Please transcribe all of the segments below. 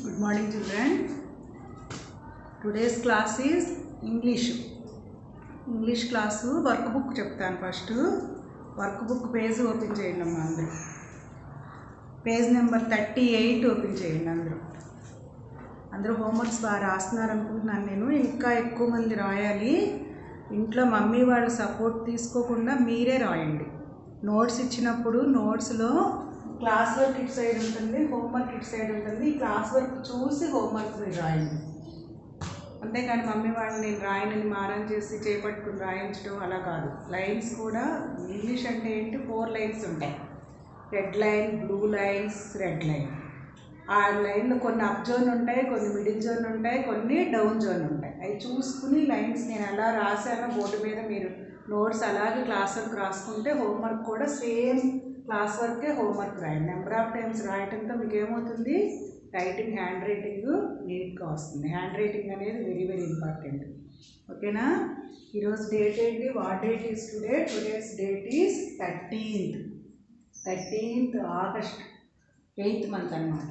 Good morning, children. Today's class is English. English class workbook చెప్తాను first. Workbook page open చేయండి అమ్మా అందరూ. Page number 38 open చేయండి అందరూ హోంవర్క్స్ బాగా రాస్తున్నారు అనుకుంటున్నాను నేను. ఇంకా ఎక్కువ మంది రాయాలి. ఇంట్లో మమ్మీ వాళ్ళ సపోర్ట్ తీసుకోకుండా మీరే రాయండి. నోట్స్ ఇచ్చినప్పుడు నోట్స్లో క్లాస్ వర్క్ ఇటు సైడ్ ఉంటుంది, హోంవర్క్ ఇటు సైడ్ ఉంటుంది. ఈ క్లాస్ వర్క్ చూసి హోంవర్క్ మీరు రాయండి. అంతేకాని మమ్మీ వాళ్ళు నేను రాయనని మారం చేసి చేపట్టుకుని రాయించడం అలా కాదు. లైన్స్ కూడా ఇంగ్లీష్ అంటే ఏంటి, 4 లైన్స్ ఉంటాయి. Red line, blue lines, red line. ఆ లైన్లో కొన్ని అప్ జోన్ ఉంటాయి, కొన్ని మిడిల్ జోన్ ఉంటాయి, కొన్ని డౌన్ జోన్ ఉంటాయి. అవి చూసుకుని లైన్స్ నేను ఎలా రాశానో బోర్డు మీద మీరు నోట్స్ అలాగే క్లాస్ వర్క్ రాసుకుంటే హోంవర్క్ కూడా సేమ్ క్లాస్ వర్కే హోంవర్క్ రాయండి. నెంబర్ ఆఫ్ టైమ్స్ రాయటంతో మీకు ఏమవుతుంది, రైటింగ్ హ్యాండ్ రైటింగ్ నీట్గా వస్తుంది. హ్యాండ్ రైటింగ్ అనేది వెరీ వెరీ ఇంపార్టెంట్. ఓకేనా? ఈరోజు డేట్ ఏంటి, what date is today? Today's date is 13th August, 8th month అనమాట.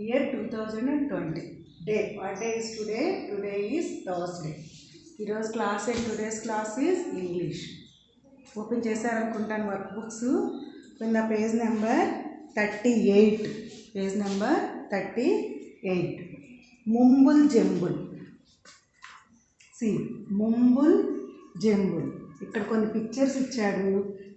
Year 2020. Day, what day is today? Today is Thursday. ఈరోజు క్లాస్ ఏంటి? Today's class is English. Open చేశారనుకుంటాను workbooks. in the page number 38. Page number 38. Mumbul Jembul. See, Mumbul Jembul. ఇక్కడ కొన్ని pictures ఇచ్చాడు,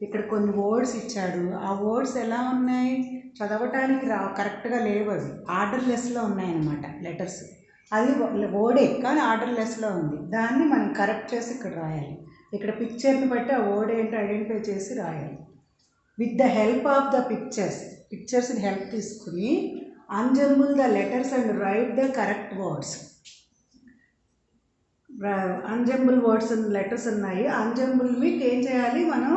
ఇక్కడ కొన్ని words ఇచ్చాడు. ఆ వర్డ్స్ ఎలా ఉన్నాయి, చదవటానికి కరెక్ట్గా లేవు, అవి ఆర్డర్లెస్లో ఉన్నాయన్నమాట లెటర్స్. అది వర్డే కానీ ఆర్డర్లెస్లో ఉంది. దాన్ని మనం కరెక్ట్ చేసి ఇక్కడ రాయాలి. ఇక్కడ పిక్చర్ని బట్టి ఆ వర్డ్ ఏంటో ఐడెంటిఫై చేసి రాయాలి. With the help of the పిక్చర్స్ని హెల్ప్ తీసుకుని unjumble the letters and write the correct words. Unjumble words letters ఉన్నాయి. అన్జంబుల్ మీకు ఏం చేయాలి, మనం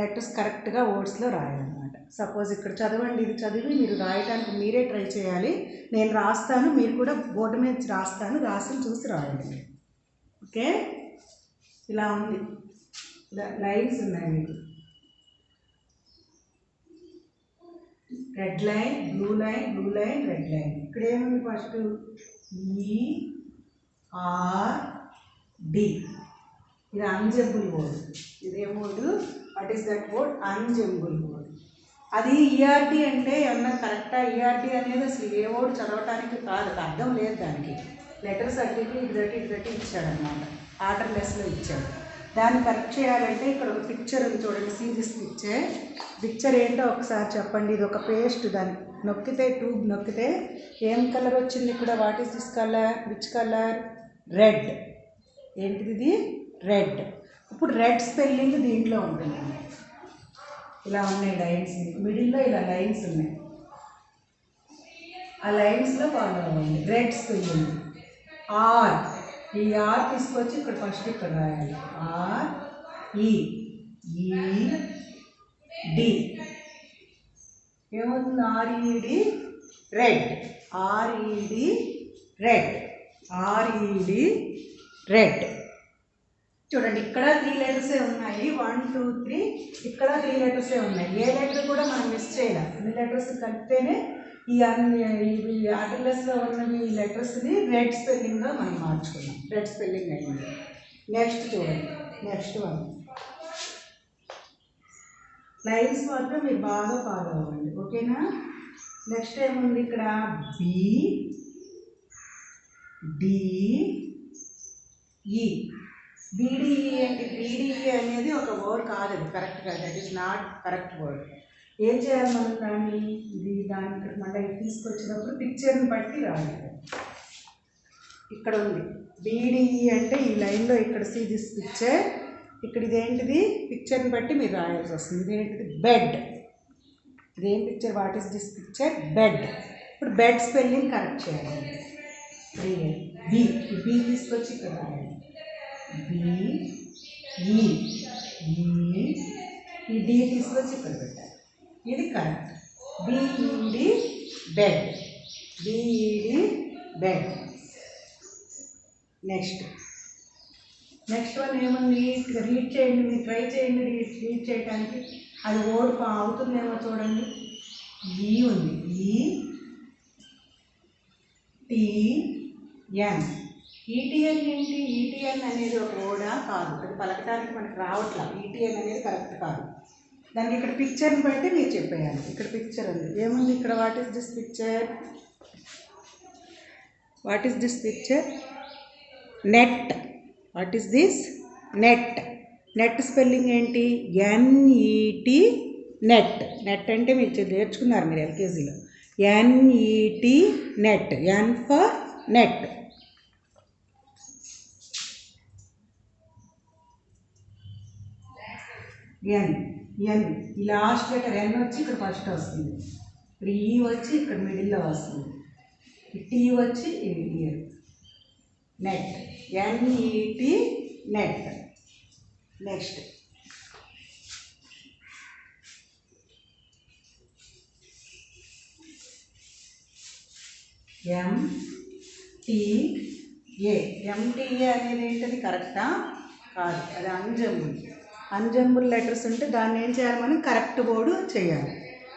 లెటర్స్ కరెక్ట్గా వర్డ్స్లో రాయాలన్నమాట. సపోజ్ ఇక్కడ చదవండి, ఇది చదివి మీరు రాయడానికి మీరే ట్రై చేయాలి. నేను రాస్తాను, మీరు కూడా బోర్డు మీద రాస్తాను, రాసి చూసి రాయండి. ఓకే, ఇలా ఉంది. లైన్స్ ఉన్నాయి మీకు. Red line, blue line, blue line, red line. ఇక్కడ ఏముంది, ఫస్ట్ ERD. ఇది అన్జంబుల్ వర్డ్. ఇదే word, what is that word? Unjumble word. అది ERD అంటే ఏమన్నా కరెక్టా? ERD అనేది అసలు ఏ వర్డ్ చదవటానికి కాదు, అర్థం లేదు దానికి. లెటర్స్ అటు ఇటు ఇచ్చాడనమాట, ఆర్డర్లెస్లో ఇచ్చాడు. దాన్ని కరెక్ట్ చేయాలంటే ఇక్కడ ఒక పిక్చర్ ఉంది చూడండి, సీరీస్ పిక్చర్ ఏంటో ఒకసారి చెప్పండి. ఇది ఒక పేస్ట్, దాన్ని నొక్కితే, ట్యూబ్ నొక్కితే ఏం కలర్ వచ్చింది ఇక్కడ? What is this colour? Which colour? Red. ఏంటిది ఇది? రెడ్. ఇప్పుడు రెడ్ స్పెల్లింగ్ దీంట్లో ఉంటుంది. ఇలా ఉన్నాయి లైన్స్, మిడిల్లో ఇలా లైన్స్ ఉన్నాయి. ఆ లైన్స్లో ఫాలో అవ్వండి. Red spelling R. ఈ ఆర్ తీసుకొచ్చి ఇక్కడ ఫస్ట్ ఇక్కడ రాయాలి. RED. ఏమవుతుంది? RED red. RED red. RED red. చూడండి, ఇక్కడ 3 లెటర్సే ఉన్నాయి. 1 2 3. ఇక్కడ 3 లెటర్సే ఉన్నాయి. ఏ లెటర్ కూడా మనం మిస్ చేయాలి. అన్ని లెటర్స్ కలిపితేనే ఈ ఆర్డర్లెస్లో ఉన్నవి ఈ లెటర్స్ని రెడ్ స్పెల్లింగ్గా మనం మార్చుకున్నాం. రెడ్ స్పెల్లింగ్ అయింది. నెక్స్ట్ చూడండి, నెక్స్ట్ వన్. లైన్స్ మాత్రం మీరు బాగా ఫాలో అవ్వండి. ఓకేనా? నెక్స్ట్ ఏముంది ఇక్కడ? BDE. BDE అంటే BDE అనేది ఒక వర్డ్ కాదు, అది కరెక్ట్గా, that is not correct word. ఏం చేయాలి మనం దాన్ని? దాన్ని ఇక్కడ మళ్ళీ తీసుకొచ్చినప్పుడు పిక్చర్ని బట్టి రాయాలి. ఇక్కడ ఉంది BDE అంటే ఈ లైన్లో ఇక్కడ సీ దిస్ పిక్చర్. ఇక్కడ ఇదేంటిది? పిక్చర్ని బట్టి మీరు రాయాల్సి వస్తుంది. ఇదేంటిది? బెడ్. ఇదేం picture? What is this picture? Bed. ఇప్పుడు బెడ్ స్పెల్లింగ్ కరెక్ట్ చేయాలి. బి తీసుకొచ్చి ఇక్కడ రాయాలి. BE. ఈ D తీసుకొచ్చి ఇక్కడ పెట్టాలి. ఇది correct. BED bed. BED bed. Next one ఏముంది? రీడ్ చేయండి, మీరు ట్రై చేయండి రీడ్ చేయడానికి. అది వర్డ్ అవుతుందేమో చూడండి. ఈ ఉంది. ఈటీఎన్. ఈటీఎన్ ఏంటి? ఈటీఎన్ అనేది ఒక వర్డా కాదు, అది పలకడానికి మనకు రావట్లా. ఈటీఎన్ అనేది కరెక్ట్ కాదు. దానికి ఇక్కడ పిక్చర్ని బట్టి మీరు చెప్పేయాలి. ఇక్కడ పిక్చర్ ఉంది, ఏముంది ఇక్కడ? What is this picture? What is this picture? Net. What is this? Net. Net spelling ఏంటి? ఎన్ఈటి. నెట్. నెట్ అంటే మీరు నేర్చుకున్నారు మీరు ఎల్కేజీలో. N E T net. N for net. N. N ఈ లాస్ట్ లెటర్ ఎన్ వచ్చి ఇక్కడ ఫస్ట్ వస్తుంది, ఇక్కడ ఈ వచ్చి ఇక్కడ మిడిల్లో వస్తుంది, టీ వచ్చి year. Net. NET net. Next empty a. Empty a అనేది ఏంటది? కరెక్టా? కాదు, అది అన్జంబుల్. అన్జంబుల్ లెటర్స్ ఉంటే దాన్ని ఏం చేయాలి మనం? కరెక్ట్ వర్డ్ చేయాలి.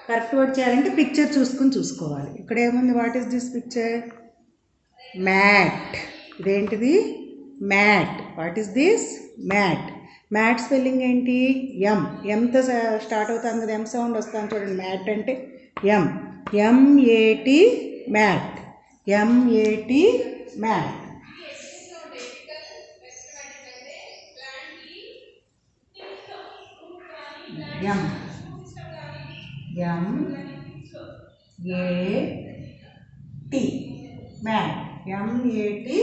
కరెక్ట్ వర్డ్ చేయాలంటే పిక్చర్ చూసుకోవాలి. ఇక్కడ ఏముంది? What is this picture? Mat. ఇదేంటిది? Mat. What is this? Mat. Mat spelling ఏంటి? ఎం. ఎంతో స్టార్ట్ అవుతుంది కదా, ఎం సౌండ్ వస్తుంది చూడండి. మ్యాట్ అంటే M. M A T mat. M A T mat. M. M A T mat. M A T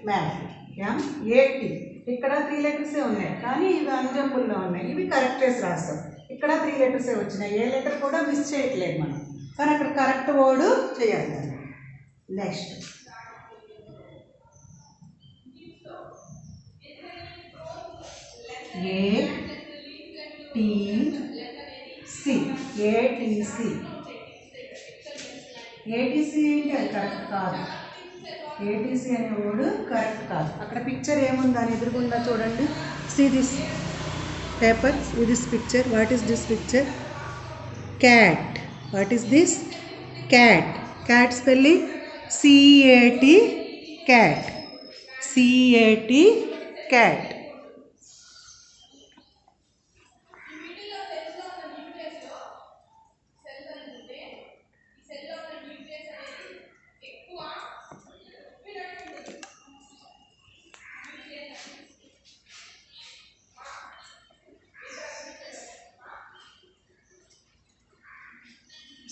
mat. M A T. ఇక్కడ 3 లెటర్సే ఉన్నాయి కానీ ఇవి అన్జంబుల్లో ఉన్నాయి. ఇవి కరెక్ట్ చేసి రాస్తాం. ఇక్కడ 3 లెటర్సే వచ్చినాయి, ఏ లెటర్ కూడా మిస్ చేయట్లేదు మనం, కానీ అక్కడ కరెక్ట్ వర్డ్ చేయాలి. Next ATC. ఏటీసీ. ఏటీసీ ఏంటి? అది కరెక్ట్ కాదు. ఏటీసీ అనే వర్డ్ కరెక్ట్ కాదు. అక్కడ పిక్చర్ ఏముంది దాని ఎదురుగుండా చూడండి. See this paper, see this picture. What is this picture? Cat. What is this? Cat. Cat spelling C A T. Cat. C A T cat.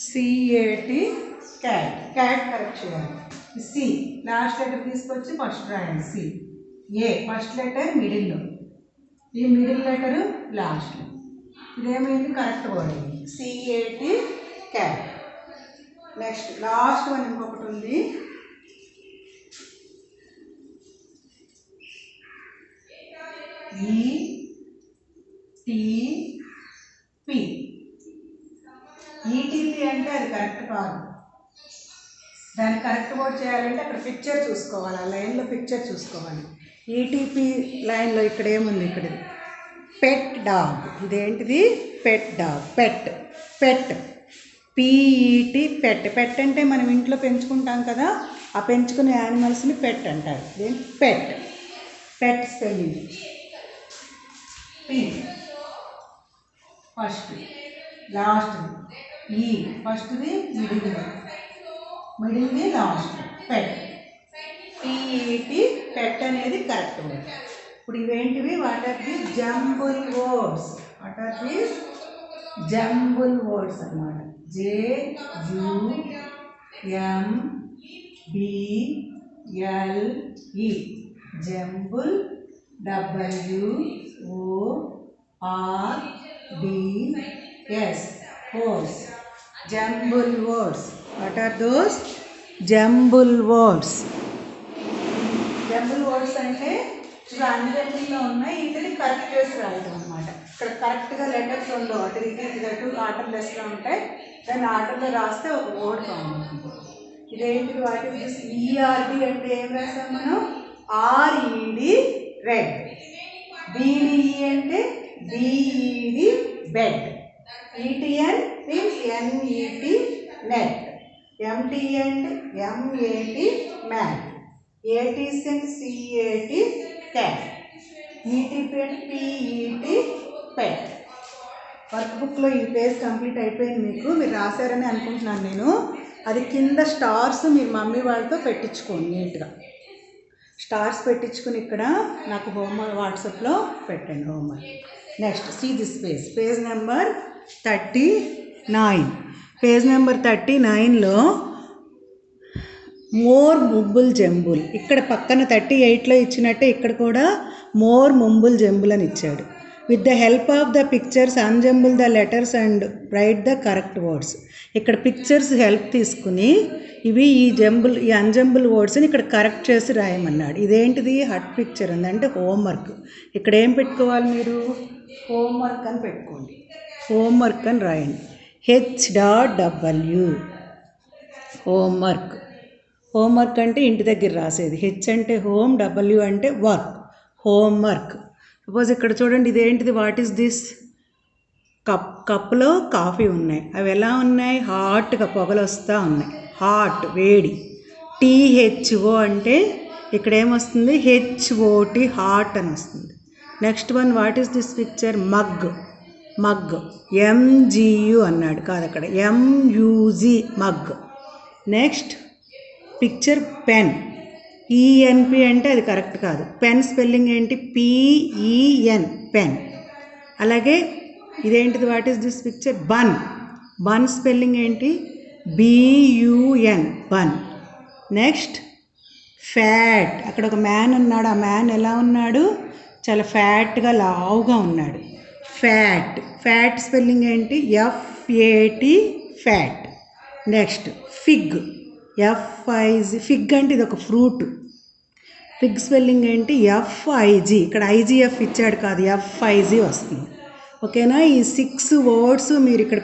C A T cat. Cat correct చేయాలి. సి లాస్ట్ లెటర్ తీసుకొచ్చి first రాయండి. C. A first letter మిడిల్లో, ఈ middle letter లాస్ట్లో. ఇదేమైంది? Correct word. C A T cat. Next last one ఇంకొకటి ఉంది. ETP. ETP అంటే అది కరెక్ట్ కాదు. దాన్ని కరెక్ట్ వర్డ్ చేయాలంటే అక్కడ పిక్చర్ చూసుకోవాలి, ఆ లైన్లో పిక్చర్ చూసుకోవాలి. ఈటీపీ లైన్లో ఇక్కడ ఏముంది? ఇక్కడ పెట్ డాగ్. ఇదేంటిది? Pet dog. పెట్. పెట్. పీఈటీ పెట్. పెట్ అంటే మనం ఇంట్లో పెంచుకుంటాం కదా, ఆ పెంచుకునే యానిమల్స్ని పెట్ అంటారు. ఇదేంటి? Pet. Pet spelling P first, last ఈ ఫస్ట్ది మిడిల్, మిడిల్ది లాస్ట్. పెట్. పీఈటీ పెట్ అనేది కరెక్ట్ వర్డ్. ఇప్పుడు ఇవేంటివి? What are the jumble words. What are the jumble words అన్నమాట. JUMBLE. జంబుల్. WORDS. words. Jumble words. What are those? Jumble words. Jumble words అంటే అన్జంబుల్లో ఉన్నాయి, వీటిని కరెక్ట్ చేసి రాయడం అనమాట. ఇక్కడ కరెక్ట్గా లెటర్స్ ఉండవు, అటు ఇటు ఆర్డర్లెస్గా ఉంటాయి. దాన్ని ఆర్డర్లో రాస్తే ఒక వర్డ్ ఫామ్ అవుతుంది. ఇదేంటిది? What is this? ఈఆర్డి అంటే ఏం రాస్తాం మనం? R E D red. బీడిఈ అంటే B E D bed. E T N means N E T net. MT and MAT mat, ATC and CAT cat, ETP and PET pet. Work బుక్లో ఈ పేజ్ కంప్లీట్ అయిపోయింది. మీరు రాశారని అనుకుంటున్నాను నేను. అది కింద స్టార్స్ మీరు మమ్మీ వాళ్ళతో పెట్టించుకోండి నీట్గా. స్టార్స్ పెట్టించుకుని ఇక్కడ నాకు హోంవర్క్ వాట్సాప్లో పెట్టండి homework. Next see this page number 39. Page number 39లో మోర్ ముంబుల్ జంబుల్, ఇక్కడ పక్కన 38లో ఇచ్చినట్టే ఇక్కడ కూడా మోర్ ముంబుల్ జంబుల్ అని ఇచ్చాడు. With the help of the pictures unjumble the letters and write the correct words. ఇక్కడ పిక్చర్స్ హెల్ప్ తీసుకుని ఈ అన్జంబుల్ వర్డ్స్ని ఇక్కడ కరెక్ట్ చేసి రాయమన్నాడు. ఇదేంటిది హట్ పిక్చర్ ఉంది అంటే హోంవర్క్. ఇక్కడ ఏం పెట్టుకోవాలి మీరు? హోంవర్క్ అని పెట్టుకోండి. హోంవర్క్ అని రాయండి. H.W homework. హోంవర్క్ అంటే ఇంటి దగ్గర రాసేది. హెచ్ అంటే హోమ్, డబ్ల్యూ అంటే వర్క్. హోంవర్క్. సపోజ్ ఇక్కడ చూడండి, ఇదేంటిది? What is this? కప్లో కాఫీ ఉన్నాయి. అవి ఎలా ఉన్నాయి? హాట్గా పొగలు వస్తూ ఉన్నాయి. హాట్, వేడి. THO అంటే ఇక్కడ ఏమొస్తుంది? HOT హాట్ అని వస్తుంది. Next one, what is this picture? Mug. MGU అన్నాడు, కాదు అక్కడ MUG mug. Next picture pen. ENP అంటే అది కరెక్ట్ కాదు. పెన్ స్పెల్లింగ్ ఏంటి? PEN pen. అలాగే ఇదేంటిది? What is this picture? Bun spelling ఏంటి? BUN bun. Next fat. అక్కడ ఒక మ్యాన్ ఉన్నాడు. ఆ మ్యాన్ ఎలా ఉన్నాడు? చాలా ఫ్యాట్గా, లావుగా ఉన్నాడు. ఫ్యాట్ స్పెల్లింగ్ ఏంటి? FAT fat. Next fig. FIG fig అంటే ఇది ఒక ఫ్రూట్. ఫిగ్ స్పెల్లింగ్ ఏంటి? FIG. ఇక్కడ IGF ఇచ్చాడు కాదు, FIG వస్తుంది. ఓకేనా? ఈ 6 వర్డ్స్ మీరు ఇక్కడ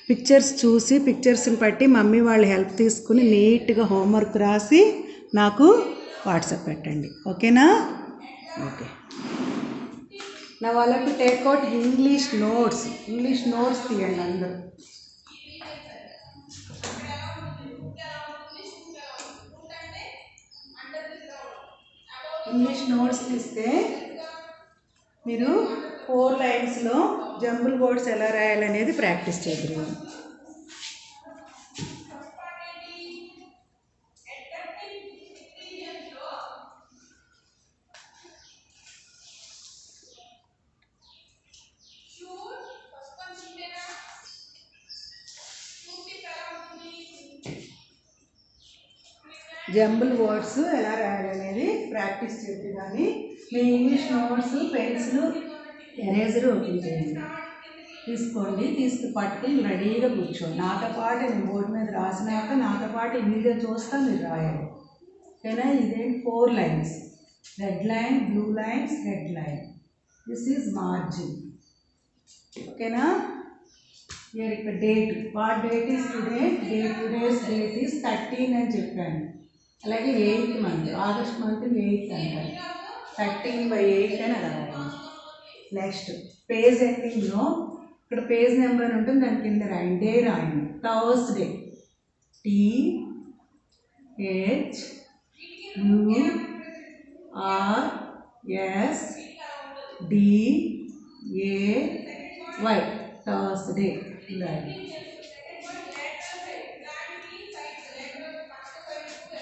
పిక్చర్స్ చూసి పిక్చర్స్ని బట్టి మమ్మీ వాళ్ళ హెల్ప్ తీసుకుని నీట్గా హోంవర్క్ రాసి నాకు వాట్సాప్ పెట్టండి. ఓకేనా? ఓకే. నా వాళ్ళకి టేక్అవుట్ ఇంగ్లీష్ నోట్స్ తీయండి అందరూ. ఇంగ్లీష్ నోట్స్ తీస్తే మీరు 4 లైన్స్లో జంబుల్ వర్డ్స్ ఎలా రాయాలనేది ప్రాక్టీస్ చేద్దాం. జంబుల్ వర్డ్స్ ఎలా రాయాలనేది ప్రాక్టీస్ చేద్దాం. కానీ మీ English notes, pencil, eraser open చేయండి. పట్టుకుని రెడీగా కూర్చోండి. నాతో పాటు నేను బోర్డు మీద రాసినాక నాతో పాటు వీడియో చూస్తా మీరు రాయాలి. ఓకేనా? ఇదేంటి? 4 lines. Red line, blue lines, red line. This is margin. ఓకేనా? ఇక్కడ date. What date is today? Today's date is 13 అని చెప్పాను. అలాగే 8th month, August month 8th అంటారు. 13/8 అని అలా రాయాలి. నెక్స్ట్ పేజ్ ఎండింగ్లో ఇక్కడ పేజ్ నెంబర్ అని ఉంటుంది, దాని కింద రాయండి. డే రాయండి. థర్స్డే. THURSDAY థర్స్డే రాయండి.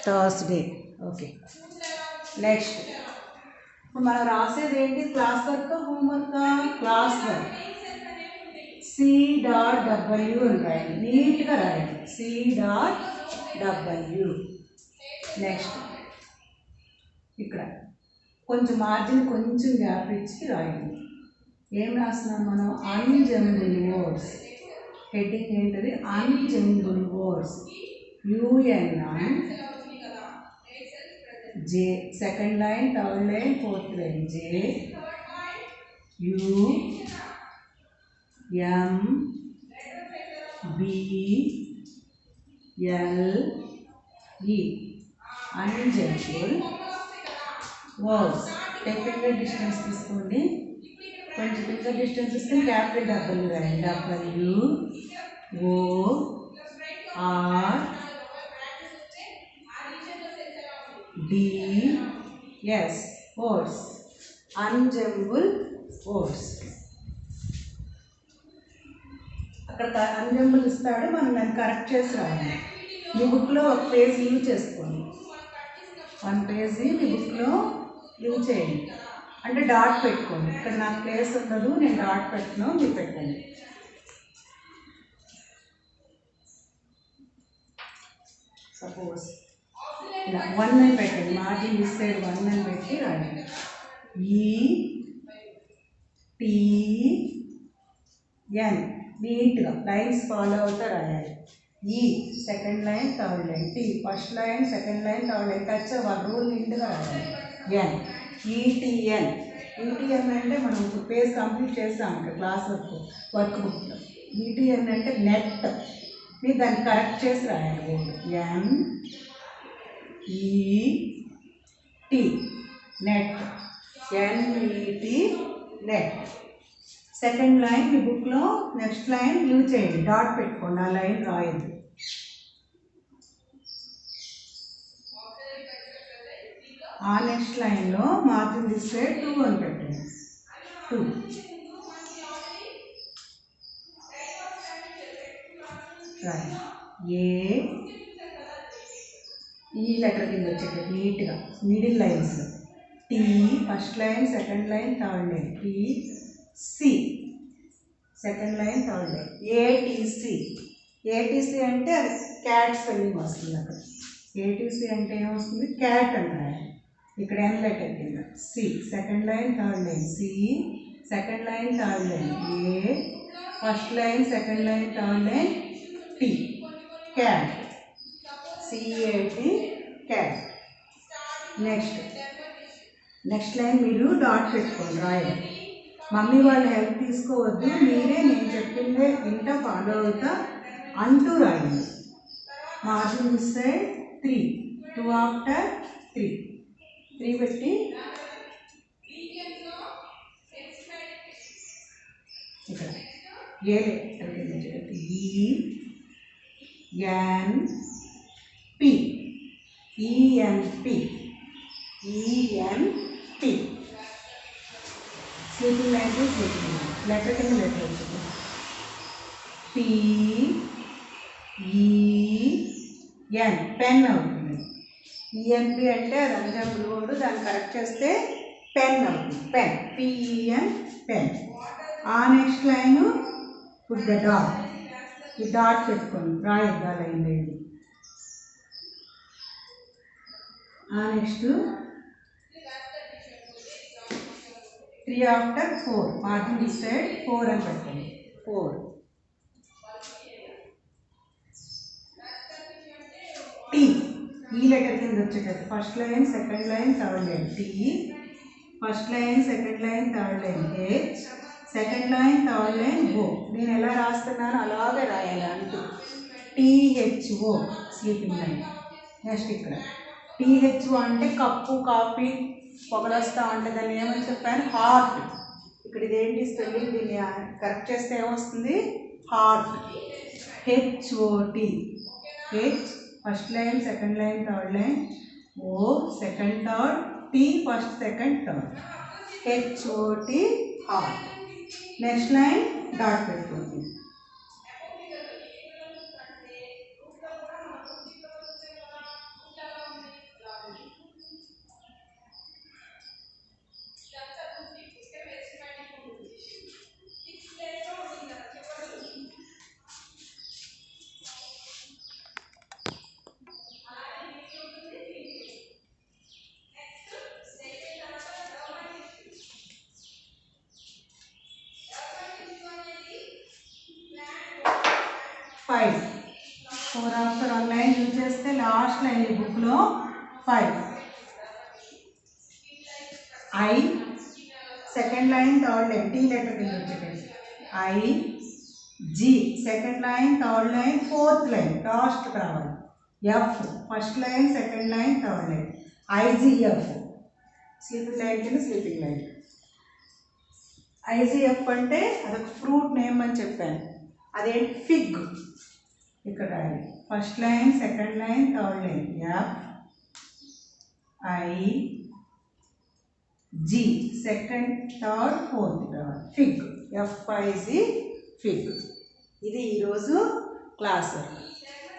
థర్స్డే. ఓకే. నెక్స్ట్ ఇప్పుడు మనం రాసేది ఏంటి? Class work, homework? Class work. C.W అని రాయండి. నీట్గా రాయండి. C.W. నెక్స్ట్ ఇక్కడ కొంచెం మార్జిన్ కొంచెం గ్యాప్ ఇచ్చి రాయండి. ఏం రాస్తున్నాం మనం? అన్జంబుల్ వర్డ్స్. హెడ్డింగ్ ఏంటది? Unjumble words. UN J. Second line, third line, fourth line. JUMBLE. Unjumble words. Finger distance తీసుకోండి. కొంచెం ఫింగర్ డిస్టెన్స్ ఇస్తే క్యాపిటల్ W రాయండి. R D S words, unjumble words. అక్కడ అన్జంబుల్ ఇస్తాడు, మనం దాన్ని కరెక్ట్ చేసి రావాలి. మీ బుక్లో ఒక పేజ్ లీవ్ చేసుకోండి, 1 పేజీ మీ బుక్లో లీవ్ చేయండి. అంటే డాట్ పెట్టుకోండి. ఇక్కడ నాకు ప్లేస్ ఉండదు, నేను డాట్ పెట్టను, మీరు పెట్టండి. సపోజ్ ఇలా 1 అని పెట్టండి, మార్జిన్ మిస్ సైడ్ 1 అని పెట్టి రాయండి. ETN నీట్గా లైన్స్ ఫాలో అవుతా రాయాలి. ఈ second line third line, T first line second line third line, touch అవ్వాలి, రూల్ నీట్గా రాయాలి. ఎన్ ఈటీఎన్ అంటే మనం ఇప్పుడు పేజ్ కంప్లీట్ చేస్తాం ఇక్కడ క్లాస్ వర్క్ బుక్లో. ఈటీఎన్ అంటే నెట్, మీరు దాన్ని కరెక్ట్ చేసి రాయాలి. Board NET net, NET net. Second line మీ బుక్లో నెక్స్ట్ లైన్ లీవ్ చేయండి, డాట్ పెట్టుకోండి, ఆ లైన్ రాయండి. ఆ నెక్స్ట్ లైన్లో మార్జిన్ తీస్తే 2 అని పెట్టండి. 2 ఏ ఈ లెటర్ కింద వచ్చేటట్టు నీట్గా మిడిల్ లైన్స్లో. T first line second line third line, C second line third line, A T C అంటే అది క్యాట్ స్పెల్లింగ్ వస్తుంది. అక్కడ ఏటీసీ అంటే ఏమొస్తుంది, క్యాట్ అంటారు. ఇక్కడ ఎన్ లెటర్ కింద C second line third line, C second line third line, A first line second line third line, T cat, CAT cat. Next line మీరు డాట్ పెట్టుకోండి, రాయండి. మమ్మీ వాళ్ళు హెల్ప్ తీసుకోవద్దు, మీరే నేను చెప్పిందే ఇంట ఫాలో అవుతా అంటూ రాయండి. మార్జిన్ ఇస్తే 3, 2 ఆఫ్టర్ 3 పెట్టి ఇక్కడ ENP sleeping line to sleeping line, letter కింద లెటర్ వచ్చింది. PEN పెన్ అవుతుంది. ENP అంటే అది అన్జంబుల్ వర్డ్, దాన్ని కరెక్ట్ చేస్తే పెన్ అవుతుంది. Pen PEN pen. ఆ next line put the dot, ఈ డాట్ పెట్టుకోండి, రాయొద్దా లైన్ లేదు. ఆ నెక్స్ట్ 3 ఆఫ్టర్ 4 మార్జిన్ డిసైడ్ 4 అని పెట్టండి. 4 టీ ఈ లెటర్ కింద వచ్చేటట్టు first line second line third line, T first line second line third line, H second line third line, O. నేను ఎలా రాస్తున్నానో అలాగే రాయాలి అంటూ. THO sleeping line. నెక్స్ట్ ఇక్కడ THO అంటే కప్పు, కాఫీ, పొగలొస్తా ఉంటే దాన్ని ఏమని చెప్పాను, హార్ట్. ఇక్కడ ఇదేంటి స్పెల్లింగ్, దీన్ని కరెక్ట్ చేస్తే ఏమొస్తుంది, heart. HOT H first line second line third line, O second third, T first second third, HOT heart. Next line dot పెట్టుకోండి. ఫైవ్ 4 ఆఫ్టర్ 1 లైన్ యూజ్ చేస్తే లాస్ట్ లైన్ ఈ బుక్లో 5. I second line third line, T letter కింద వచ్చేటట్టు. IG second line third line fourth line, last రావాలి. F first line second line third line, IGF sleeping line కింద sleeping line. IGF అంటే అదొక fruit name అని చెప్పాను, అదేంటి ఫిగ్. ఇక్కడ రాయాలి first line, second line, third line. FIG second, third, fourth fig. FIG fig. ఇది ఈరోజు క్లాస్ వర్క్.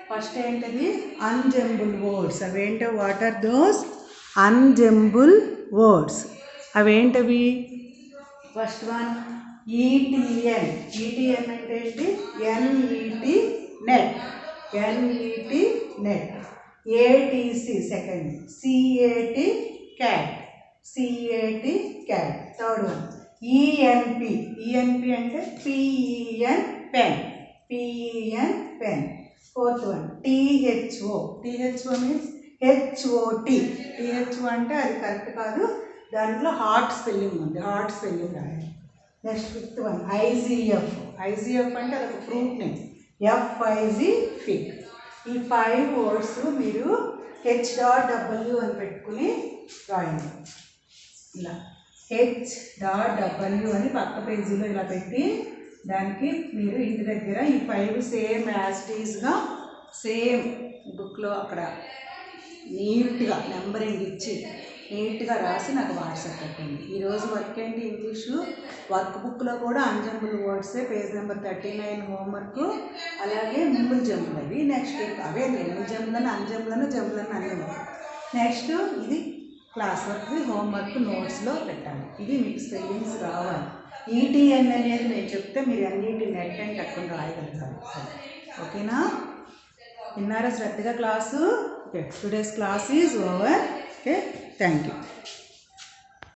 ఫస్ట్ ఏంటది? Unjumble words. అవేంటో what are those unjumble words? అవేంటవి? First one E T N. ఈటిఎన్ అంటే ఏంటి? NET net. NET net. ATC second. CAT cat. CAT cat. Third one ENP. ENP అంటే PEN pen. PEN pen. Fourth one THO. THO means HOT. THO అంటే అది correct కాదు, దాంట్లో heart spelling ఉంది, heart spelling రాయాలి. Next fifth one IGF. IGF అంటే అదొక fruit name. FIG fig. ఈ 5 వర్డ్స్ మీరు H.W అని పెట్టుకుని రాయండి. ఇలా H.W అని పక్క పేజీలో ఇలా పెట్టి దానికి మీరు ఇంటి దగ్గర ఈ 5 సేమ్ యాజ్ టీజ్గా సేమ్ బుక్లో అక్కడ నీట్గా నెంబరింగ్ ఇచ్చి నీట్గా రాసి నాకు వాట్సాప్ పెట్టండి. ఈరోజు వర్క్ ఏంటి? ఇంగ్లీషు వర్క్ బుక్లో కూడా అన్జంబుల్ వర్డ్సే. Page number 39 homework. అలాగే మిమ్మల్ జంబులు అవి. నెక్స్ట్ అవే మిమ్మల్ జంబులను, అన్జంబులను, జంబులను అన్నీ ఉంటాయి. నెక్స్ట్ ఇది క్లాస్ వర్క్, హోంవర్క్ నోట్స్లో పెట్టాలి. ఇది మీకు స్పెల్లింగ్స్ రావాలి. ETN అనేది నేను చెప్తే మీరు NET నెట్ అని తక్కువ రాయగలుగుతారు. ఓకేనా? విన్నారా శ్రద్ధగా class? Okay, today's class is over. Okay, thank you.